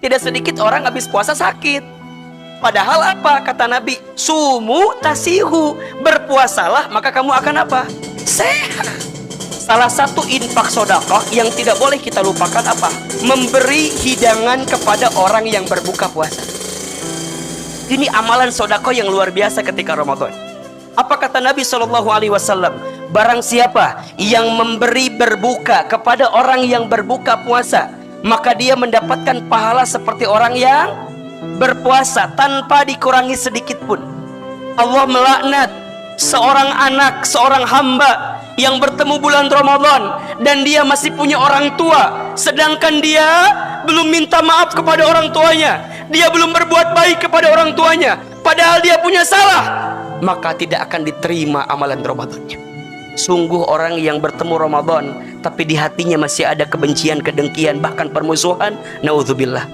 Tidak sedikit orang habis puasa sakit. Padahal apa kata Nabi? Sumu tasihu, berpuasalah maka kamu akan apa? Sehat. Salah satu infak sedekah yang tidak boleh kita lupakan apa? Memberi hidangan kepada orang yang berbuka puasa. Ini amalan sedekah yang luar biasa ketika Ramadan. Apa kata Nabi SAW? Barang siapa yang memberi berbuka kepada orang yang berbuka puasa, maka dia mendapatkan pahala seperti orang yang berpuasa tanpa dikurangi sedikit pun. Allah melaknat seorang anak, seorang hamba yang bertemu bulan Ramadan dan dia masih punya orang tua, sedangkan dia belum minta maaf kepada orang tuanya, dia belum berbuat baik kepada orang tuanya, padahal dia punya salah, maka tidak akan diterima amalan Ramadannya. Sungguh orang yang bertemu Ramadan tapi di hatinya masih ada kebencian, kedengkian, bahkan permusuhan, naudzubillah,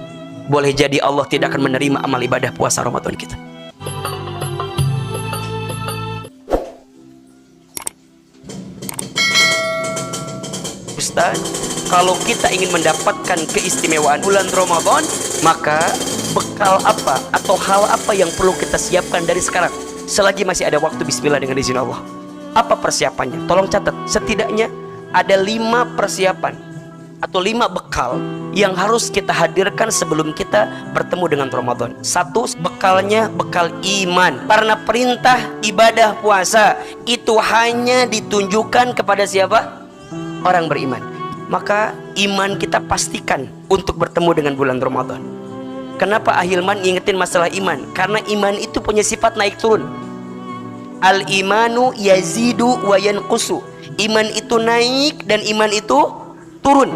boleh jadi Allah tidak akan menerima amal ibadah puasa Ramadan kita. Ustaz, kalau kita ingin mendapatkan keistimewaan bulan Ramadan, maka bekal apa atau hal apa yang perlu kita siapkan dari sekarang selagi masih ada waktu? Bismillah, dengan izin Allah. Apa persiapannya? Tolong catat, setidaknya ada 5 persiapan atau 5 bekal yang harus kita hadirkan sebelum kita bertemu dengan Ramadan. 1, bekalnya bekal iman, karena perintah ibadah puasa itu hanya ditunjukkan kepada siapa? Orang beriman. Maka iman kita pastikan untuk bertemu dengan bulan Ramadan. Kenapa Ahilman ingetin masalah iman? Karena iman itu punya sifat naik turun. Al-imanu yazidu wa yanqusu. Iman itu naik dan iman itu turun.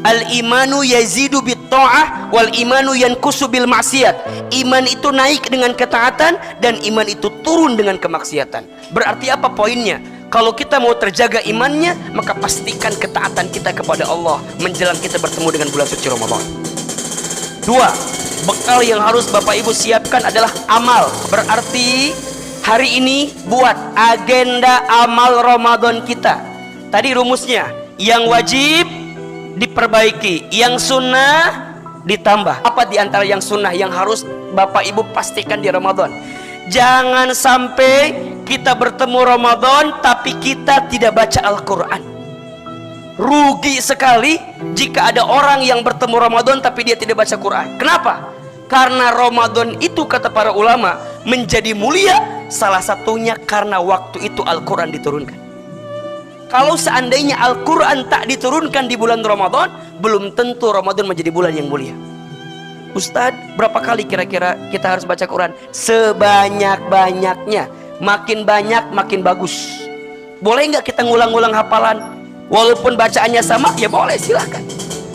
Al-imanu yazidu bit-ta'ah wal imanu yanqusu bil maksiat. Iman itu naik dengan ketaatan dan iman itu turun dengan kemaksiatan. Berarti apa poinnya? Kalau kita mau terjaga imannya, maka pastikan ketaatan kita kepada Allah menjelang kita bertemu dengan bulan suci Ramadan. 2, bekal yang harus Bapak Ibu siapkan adalah amal. Berarti hari ini buat agenda amal Ramadan kita. Tadi rumusnya, yang wajib diperbaiki, yang sunnah ditambah. Apa di antara yang sunnah yang harus Bapak Ibu pastikan di Ramadan? Jangan sampai kita bertemu Ramadan tapi kita tidak baca Al-Quran. Rugi sekali jika ada orang yang bertemu Ramadan tapi dia tidak baca Quran. Kenapa? Karena Ramadan itu kata para ulama menjadi mulia, salah satunya karena waktu itu Al-Quran diturunkan. Kalau seandainya Al-Quran tak diturunkan di bulan Ramadan, belum tentu Ramadan menjadi bulan yang mulia. Ustadz, berapa kali kira-kira kita harus baca Quran? Sebanyak-banyaknya. Makin banyak makin bagus. Boleh nggak kita ngulang-ngulang hafalan? Walaupun bacaannya sama, ya boleh, silahkan.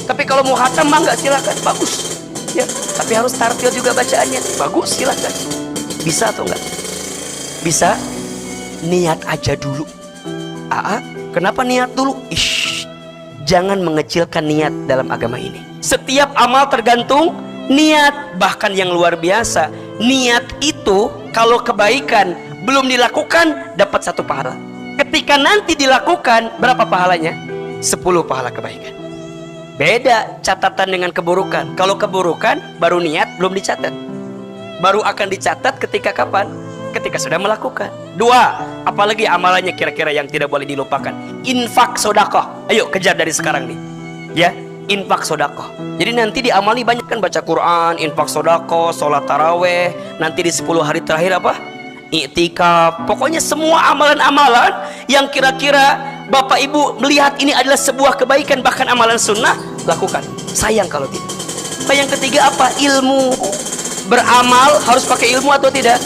Tapi kalau mau khatam mah nggak, silahkan, bagus ya. Tapi harus tartil juga bacaannya, bagus, silahkan. Bisa atau enggak? Bisa. Niat aja dulu. Kenapa niat dulu? Jangan mengecilkan niat dalam agama ini. Setiap amal tergantung niat. Bahkan yang luar biasa, niat itu kalau kebaikan belum dilakukan dapat 1 pahala. Ketika nanti dilakukan, berapa pahalanya? 10 pahala kebaikan. Beda catatan dengan keburukan. Kalau keburukan baru niat, belum dicatat. Baru akan dicatat ketika kapan? Ketika sudah melakukan. 2, apalagi amalannya kira-kira yang tidak boleh dilupakan? Infak sedekah. Ayo kejar dari sekarang nih ya, infak sedekah. Jadi nanti diamali banyak kan, baca Quran, infak sedekah, sholat taraweh. Nanti di 10 hari terakhir apa? Iktikaf. Pokoknya semua amalan-amalan yang kira-kira Bapak Ibu melihat ini adalah sebuah kebaikan, bahkan amalan sunnah, lakukan. Sayang kalau tidak. Nah, yang ketiga apa? Ilmu. Beramal harus pakai ilmu atau tidak?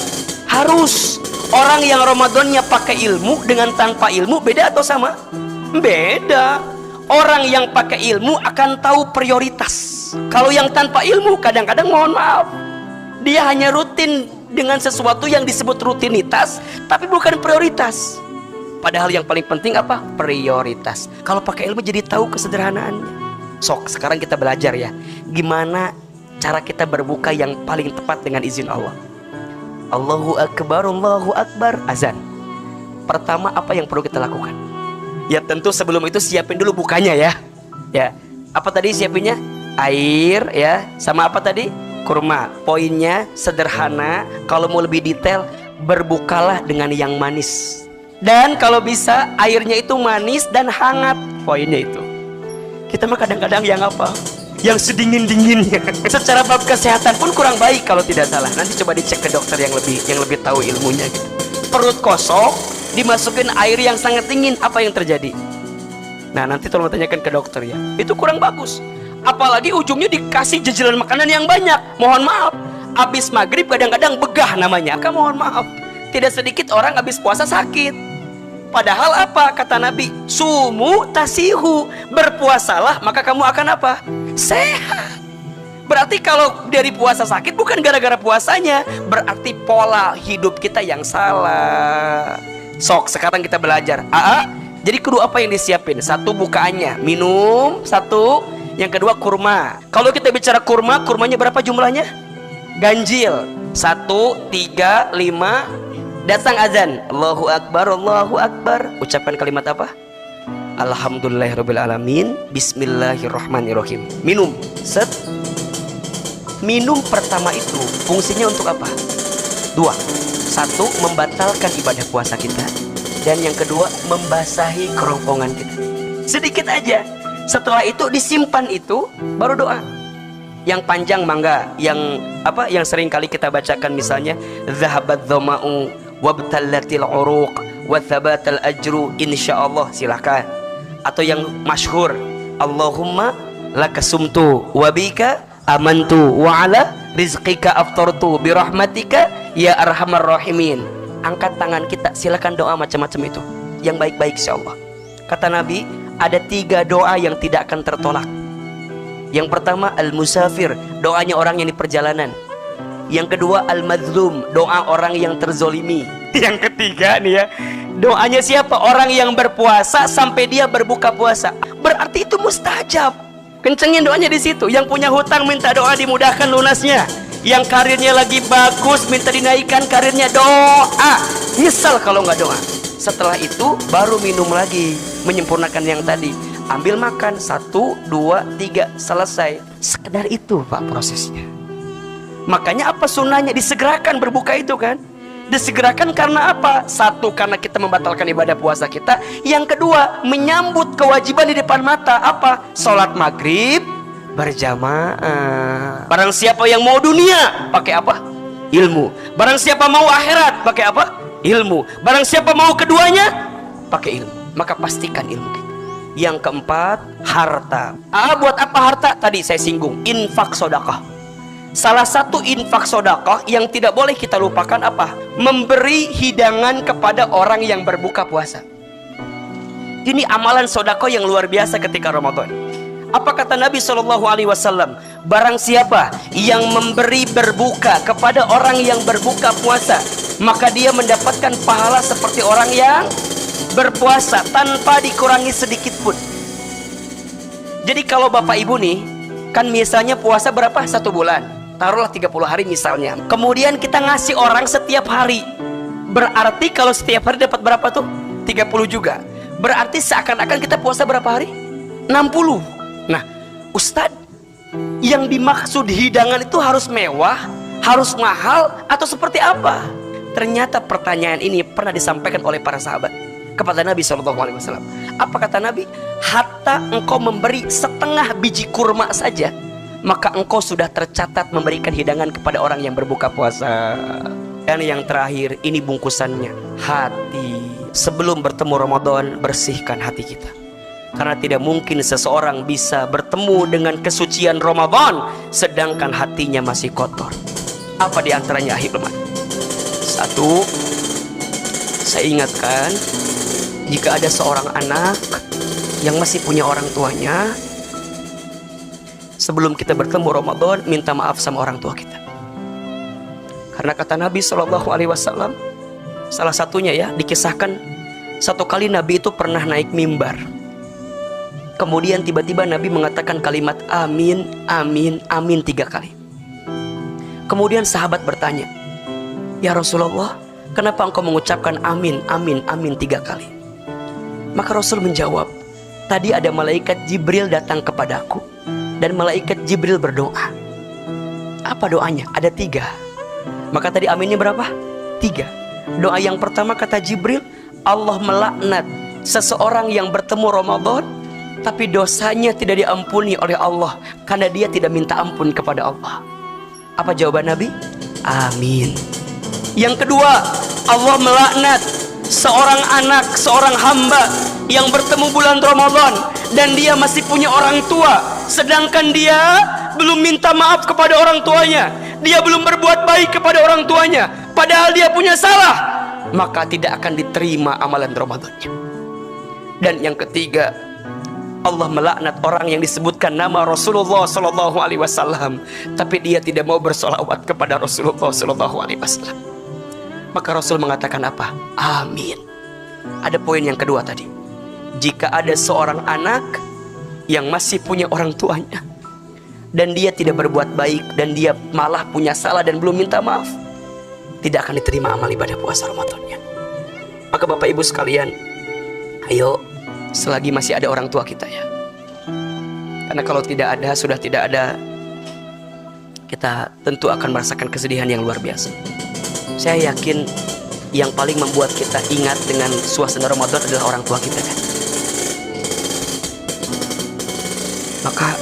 Harus. Orang yang Ramadannya pakai ilmu dengan tanpa ilmu beda atau sama? Beda. Orang yang pakai ilmu akan tahu prioritas. Kalau yang tanpa ilmu kadang-kadang mohon maaf, dia hanya rutin dengan sesuatu yang disebut rutinitas tapi bukan prioritas. Padahal yang paling penting apa? Prioritas. Kalau pakai ilmu jadi tahu kesederhanaannya. Sok, sekarang kita belajar ya, gimana cara kita berbuka yang paling tepat dengan izin Allah. Allahu Akbar, Allahu Akbar, azan. Pertama apa yang perlu kita lakukan? Ya tentu sebelum itu siapin dulu bukanya ya. Ya, apa tadi siapinnya? Air ya, sama apa tadi? Kurma. Poinnya sederhana, kalau mau lebih detail, berbukalah dengan yang manis. Dan kalau bisa airnya itu manis dan hangat. Poinnya itu. Kita mah kadang-kadang yang apa? Yang sedingin-dinginnya. Secara bab kesehatan pun kurang baik kalau tidak salah. Nanti coba dicek ke dokter yang lebih tahu ilmunya gitu. Perut kosong, dimasukin air yang sangat dingin, apa yang terjadi? Nah, nanti tolong tanyakan ke dokter ya. Itu kurang bagus. Apalagi ujungnya dikasih jajanan makanan yang banyak. Mohon maaf, habis maghrib kadang-kadang begah namanya. Mohon maaf, tidak sedikit orang habis puasa sakit. Padahal apa kata Nabi? Sumu tasihu, berpuasalah maka kamu akan apa? Sehat. Berarti kalau dari puasa sakit bukan gara-gara puasanya, berarti pola hidup kita yang salah. Sok sekarang kita belajar. Jadi kedua apa yang disiapin? Satu bukaannya, minum. Satu, yang kedua kurma. Kalau kita bicara kurma, kurmanya berapa jumlahnya? Ganjil. 1, 3, 5. Datang azan, Allahu Akbar, Allahu Akbar. Ucapkan kalimat apa? Alhamdulillahirrabbilalamin, Bismillahirrahmanirrahim. Minum. Set. Minum pertama itu fungsinya untuk apa? 2. 1, membatalkan ibadah puasa kita. Dan yang kedua, membasahi kerongkongan kita. Sedikit aja. Setelah itu disimpan itu, baru doa. Yang panjang mangga, yang apa? Yang sering kali kita bacakan misalnya, Zahabat dhama'u wabtallatil uruq wa thabatal ajru insyaallah, silakan. Atau yang masyhur, Allahumma lakasumtu wa bika amantu wa ala rizqika aftartu birahmatika ya arhamar rahimin. Angkat tangan kita, silakan doa macam-macam itu yang baik-baik insyaallah. Kata Nabi, ada 3 doa yang tidak akan tertolak. Yang pertama al-musafir, doanya orang yang di perjalanan. Yang kedua al-mazlum, doa orang yang terzolimi. Yang ketiga nih ya, doanya siapa? Orang yang berpuasa sampai dia berbuka puasa. Berarti itu mustajab. Kencengin doanya di situ. Yang punya hutang minta doa dimudahkan lunasnya. Yang karirnya lagi bagus minta dinaikkan karirnya, doa. Nyesal kalau nggak doa. Setelah itu baru minum lagi, menyempurnakan yang tadi. Ambil makan, 1, 2, 3, selesai. Sekedar itu Pak prosesnya. Makanya apa sunnahnya? Disegerakan berbuka itu kan. Disegerakan karena apa? 1, karena kita membatalkan ibadah puasa kita. Yang kedua, menyambut kewajiban di depan mata. Apa? Sholat maghrib berjamaah. Barang siapa yang mau dunia, pakai apa? Ilmu. Barang siapa mau akhirat, pakai apa? Ilmu. Barang siapa mau keduanya, pakai ilmu. Maka pastikan ilmu kita. Yang keempat, harta. Buat apa harta? Tadi saya singgung, infak sedekah. Salah satu infak sedekah yang tidak boleh kita lupakan apa? Memberi hidangan kepada orang yang berbuka puasa. Ini amalan sedekah yang luar biasa ketika Ramadan. Apa kata Nabi SAW? Barang siapa yang memberi berbuka kepada orang yang berbuka puasa, maka dia mendapatkan pahala seperti orang yang berpuasa tanpa dikurangi sedikit pun. Jadi kalau bapak ibu nih, kan misalnya puasa berapa? 1 bulan, taruhlah 30 hari misalnya. Kemudian kita ngasih orang setiap hari. Berarti kalau setiap hari dapat berapa tuh? 30 juga. Berarti seakan-akan kita puasa berapa hari? 60. Nah, Ustadz, yang dimaksud hidangan itu harus mewah, harus mahal, atau seperti apa? Ternyata pertanyaan ini pernah disampaikan oleh para sahabat kepada Nabi SAW. Apa kata Nabi? Hatta engkau memberi setengah biji kurma saja, maka engkau sudah tercatat memberikan hidangan kepada orang yang berbuka puasa. Dan yang terakhir, ini bungkusannya, hati. Sebelum bertemu Ramadan, bersihkan hati kita. Karena tidak mungkin seseorang bisa bertemu dengan kesucian Ramadan sedangkan hatinya masih kotor. Apa diantaranya ahilman? 1, saya ingatkan, jika ada seorang anak yang masih punya orang tuanya, sebelum kita bertemu Ramadan, minta maaf sama orang tua kita. Karena kata Nabi SAW, salah satunya ya, dikisahkan satu kali Nabi itu pernah naik mimbar. Kemudian tiba-tiba Nabi mengatakan kalimat amin, amin, amin 3 kali. Kemudian sahabat bertanya, ya Rasulullah, kenapa engkau mengucapkan amin, amin, amin 3 kali? Maka Rasul menjawab, tadi ada malaikat Jibril datang kepadaku dan malaikat Jibril berdoa. Apa doanya? Ada 3. Maka tadi aminnya berapa? 3. Doa yang pertama kata Jibril, Allah melaknat seseorang yang bertemu Ramadan tapi dosanya tidak diampuni oleh Allah karena dia tidak minta ampun kepada Allah. Apa jawaban Nabi? Amin. Yang kedua, Allah melaknat seorang anak, seorang hamba yang bertemu bulan Ramadan dan dia masih punya orang tua, sedangkan dia belum minta maaf kepada orang tuanya, dia belum berbuat baik kepada orang tuanya, padahal dia punya salah, maka tidak akan diterima amalan Ramadannya. Dan yang ketiga, Allah melaknat orang yang disebutkan nama Rasulullah Sallallahu Alaihi Wasallam, tapi dia tidak mau bersolawat kepada Rasulullah Sallallahu Alaihi Wasallam. Maka Rasul mengatakan apa? Amin. Ada poin yang kedua tadi. Jika ada seorang anak yang masih punya orang tuanya dan dia tidak berbuat baik dan dia malah punya salah dan belum minta maaf, tidak akan diterima amal ibadah puasa Ramadannya. Maka Bapak Ibu sekalian, ayo selagi masih ada orang tua kita ya. Karena kalau tidak ada, sudah tidak ada, kita tentu akan merasakan kesedihan yang luar biasa. Saya yakin yang paling membuat kita ingat dengan suasana Ramadan adalah orang tua kita kan. Maka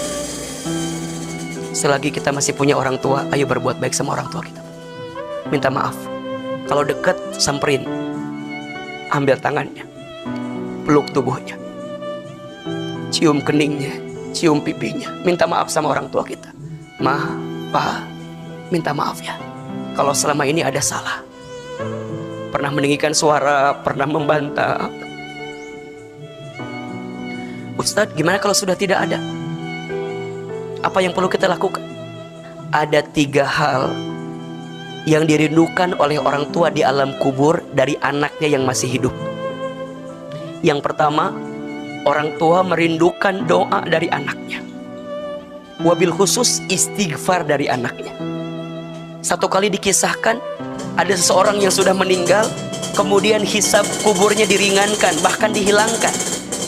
selagi kita masih punya orang tua, ayo berbuat baik sama orang tua kita. Minta maaf. Kalau dekat, samperin, ambil tangannya, peluk tubuhnya, cium keningnya, cium pipinya, minta maaf sama orang tua kita. Ma, Pa, minta maaf ya kalau selama ini ada salah, pernah meninggikan suara, pernah membantah. Ustadz, gimana kalau sudah tidak ada? Apa yang perlu kita lakukan? Ada 3 hal yang dirindukan oleh orang tua di alam kubur dari anaknya yang masih hidup. Yang pertama, orang tua merindukan doa dari anaknya. Wabil khusus istighfar dari anaknya. Satu kali dikisahkan, ada seseorang yang sudah meninggal, kemudian hisab kuburnya diringankan, bahkan dihilangkan.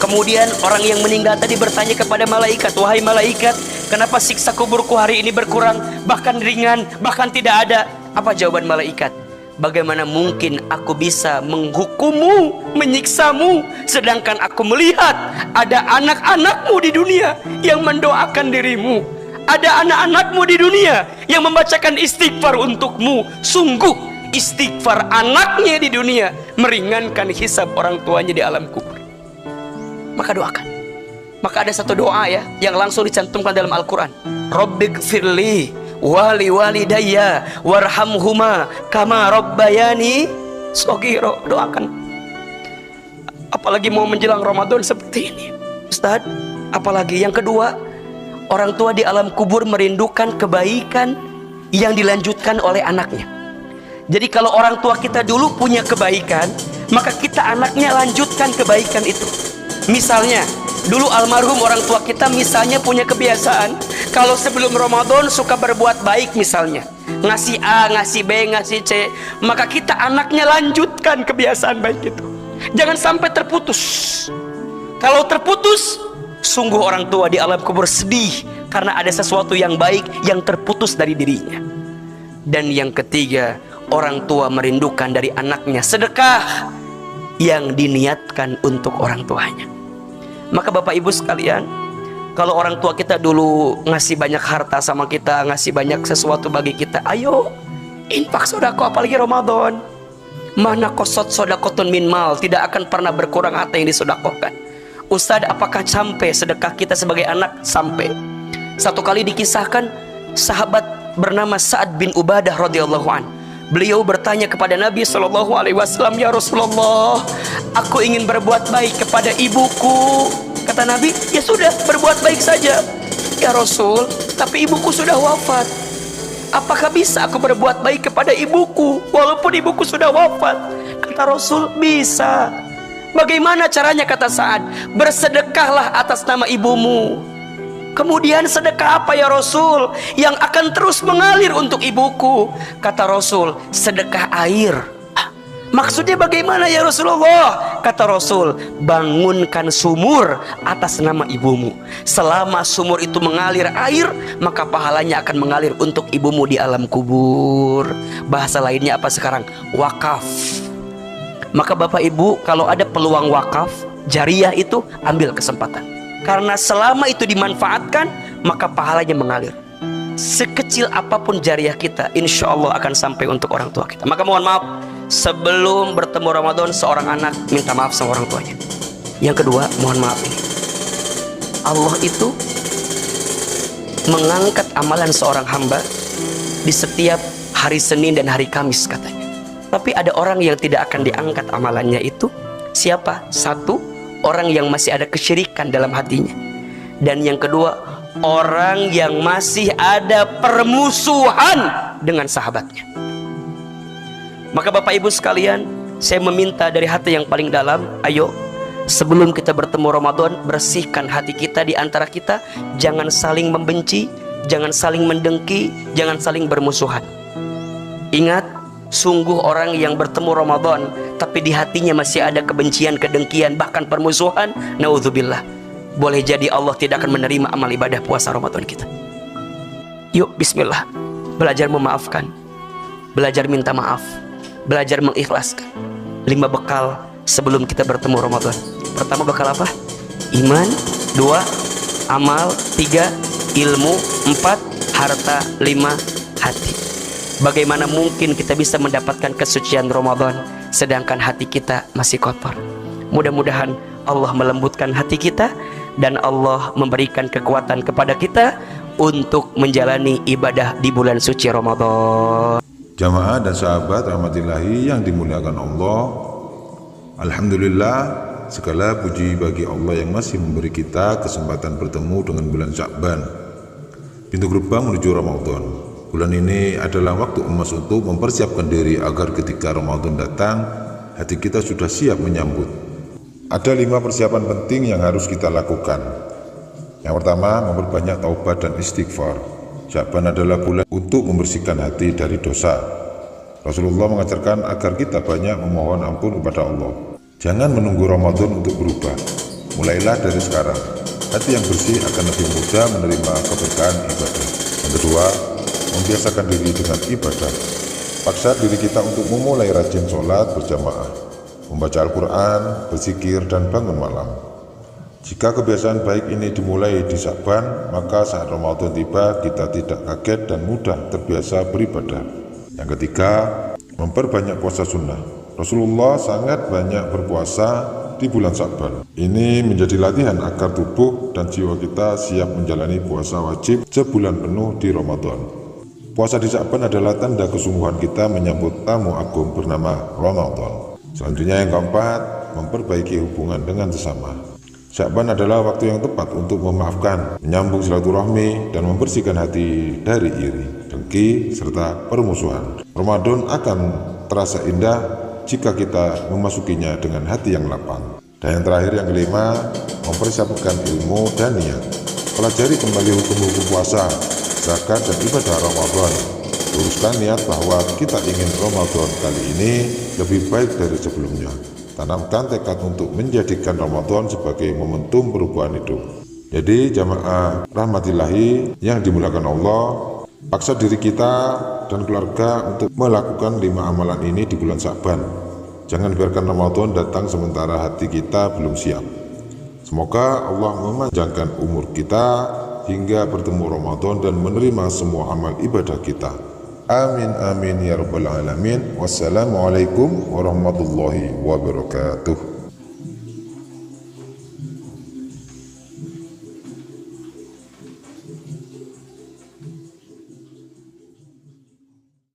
Kemudian orang yang meninggal tadi bertanya kepada malaikat, wahai malaikat, kenapa siksa kuburku hari ini berkurang, bahkan ringan, bahkan tidak ada? Apa jawaban malaikat? Bagaimana mungkin aku bisa menghukummu, menyiksamu, sedangkan aku melihat ada anak-anakmu di dunia yang mendoakan dirimu, ada anak-anakmu di dunia yang membacakan istighfar untukmu. Sungguh istighfar anaknya di dunia meringankan hisab orang tuanya di alam kubur. Maka doakan. Maka ada satu doa ya yang langsung dicantumkan dalam Al-Quran. Rabbighfirli wali walidayya warhamhuma kama rabbayani shaghira. Doakan. Apalagi mau menjelang Ramadan seperti ini, Ustaz. Apalagi yang kedua, orang tua di alam kubur merindukan kebaikan yang dilanjutkan oleh anaknya. Jadi kalau orang tua kita dulu punya kebaikan, maka kita anaknya lanjutkan kebaikan itu. Misalnya, dulu almarhum orang tua kita misalnya punya kebiasaan, kalau sebelum Ramadan suka berbuat baik misalnya, ngasih A, ngasih B, ngasih C, maka kita anaknya lanjutkan kebiasaan baik itu. Jangan sampai terputus. Kalau terputus, sungguh orang tua di alam kubur sedih karena ada sesuatu yang baik yang terputus dari dirinya. Dan yang ketiga, orang tua merindukan dari anaknya sedekah yang diniatkan untuk orang tuanya. Maka Bapak Ibu sekalian, kalau orang tua kita dulu ngasih banyak harta sama kita, ngasih banyak sesuatu bagi kita, ayo infak sedekah, apalagi Ramadan. Mana kosot sodakotun min mal, tidak akan pernah berkurang harta yang disedekahkan. Ustadz, apakah sampai sedekah kita sebagai anak? Sampai. Satu kali dikisahkan, sahabat bernama Sa'ad bin Ubadah radhiyallahu an. Beliau bertanya kepada Nabi SAW, ya Rasulullah, aku ingin berbuat baik kepada ibuku. Kata Nabi, ya sudah, berbuat baik saja. Ya Rasul, tapi ibuku sudah wafat. Apakah bisa aku berbuat baik kepada ibuku walaupun ibuku sudah wafat? Kata Rasul, bisa. Bagaimana caranya? Kata Sa'ad, bersedekahlah atas nama ibumu. Kemudian sedekah apa ya Rasul yang akan terus mengalir untuk ibuku? Kata Rasul, sedekah air. Maksudnya bagaimana ya Rasulullah? Kata Rasul, bangunkan sumur atas nama ibumu. Selama sumur itu mengalir air, maka pahalanya akan mengalir untuk ibumu di alam kubur. Bahasa lainnya apa sekarang? Wakaf. Maka Bapak Ibu, kalau ada peluang wakaf jariah itu, ambil kesempatan. Karena selama itu dimanfaatkan, maka pahalanya mengalir. Sekecil apapun jariah kita, insya Allah akan sampai untuk orang tua kita. Maka mohon maaf, sebelum bertemu Ramadan, seorang anak minta maaf sama orang tuanya. Yang kedua, mohon maaf ini, Allah itu mengangkat amalan seorang hamba di setiap hari Senin dan hari Kamis katanya. Tapi ada orang yang tidak akan diangkat amalannya itu. Siapa? Satu, orang yang masih ada kesyirikan dalam hatinya. Dan yang kedua, orang yang masih ada permusuhan dengan sahabatnya. Maka Bapak Ibu sekalian, saya meminta dari hati yang paling dalam, ayo sebelum kita bertemu Ramadan, bersihkan hati kita di antara kita. Jangan saling membenci, jangan saling mendengki, jangan saling bermusuhan. Ingat, sungguh orang yang bertemu Ramadan tapi di hatinya masih ada kebencian, kedengkian, bahkan permusuhan, naudzubillah, boleh jadi Allah tidak akan menerima amal ibadah puasa Ramadan kita. Yuk bismillah, belajar memaafkan, belajar minta maaf, belajar mengikhlaskan. 5 bekal sebelum kita bertemu Ramadan. Pertama, bekal apa? Iman. 2, amal. 3, ilmu. 4, harta. 5, hati. Bagaimana mungkin kita bisa mendapatkan kesucian Ramadan sedangkan hati kita masih kotor? Mudah-mudahan Allah melembutkan hati kita dan Allah memberikan kekuatan kepada kita untuk menjalani ibadah di bulan suci Ramadan. Jamaah dan sahabat rahmatillahi yang dimuliakan Allah, alhamdulillah, segala puji bagi Allah yang masih memberi kita kesempatan bertemu dengan bulan Sya'ban, pintu gerbang menuju Ramadan. Bulan ini adalah waktu emas untuk mempersiapkan diri agar ketika Ramadan datang, hati kita sudah siap menyambut. Ada 5 persiapan penting yang harus kita lakukan. Yang pertama, memperbanyak taubat dan istighfar. Sya'ban adalah bulan untuk membersihkan hati dari dosa. Rasulullah mengajarkan agar kita banyak memohon ampun kepada Allah. Jangan menunggu Ramadan untuk berubah. Mulailah dari sekarang. Hati yang bersih akan lebih mudah menerima keberkahan ibadah. Yang kedua, membiasakan diri dengan ibadah. Paksa diri kita untuk memulai rajin sholat berjamaah, membaca Al-Quran, berzikir, dan bangun malam. Jika kebiasaan baik ini dimulai di Sya'ban, maka saat Ramadan tiba kita tidak kaget dan mudah terbiasa beribadah. Yang ketiga, memperbanyak puasa sunnah. Rasulullah sangat banyak berpuasa di bulan Sya'ban. Ini menjadi latihan agar tubuh dan jiwa kita siap menjalani puasa wajib sebulan penuh di Ramadan. Puasa di Sya'ban adalah tanda kesungguhan kita menyambut tamu agung bernama Ramadan. Selanjutnya yang keempat, memperbaiki hubungan dengan sesama. Sya'ban adalah waktu yang tepat untuk memaafkan, menyambung silaturahmi, dan membersihkan hati dari iri, dengki, serta permusuhan. Ramadan akan terasa indah jika kita memasukinya dengan hati yang lapang. Dan yang terakhir, yang kelima, mempersiapkan ilmu dan niat. Pelajari kembali hukum-hukum puasa, zakat, dan ibadah Ramadan. Luruskan niat bahwa kita ingin Ramadan kali ini lebih baik dari sebelumnya. Tanamkan tekad untuk menjadikan Ramadan sebagai momentum perubahan hidup. Jadi jamaah rahmatillahi yang dimuliakan Allah, paksa diri kita dan keluarga untuk melakukan 5 amalan ini di bulan Sya'ban. Jangan biarkan Ramadan datang sementara hati kita belum siap. Semoga Allah memanjangkan umur kita hingga bertemu Ramadan dan menerima semua amal ibadah kita. Amin amin ya rabbal alamin. Wassalamualaikum warahmatullahi wabarakatuh.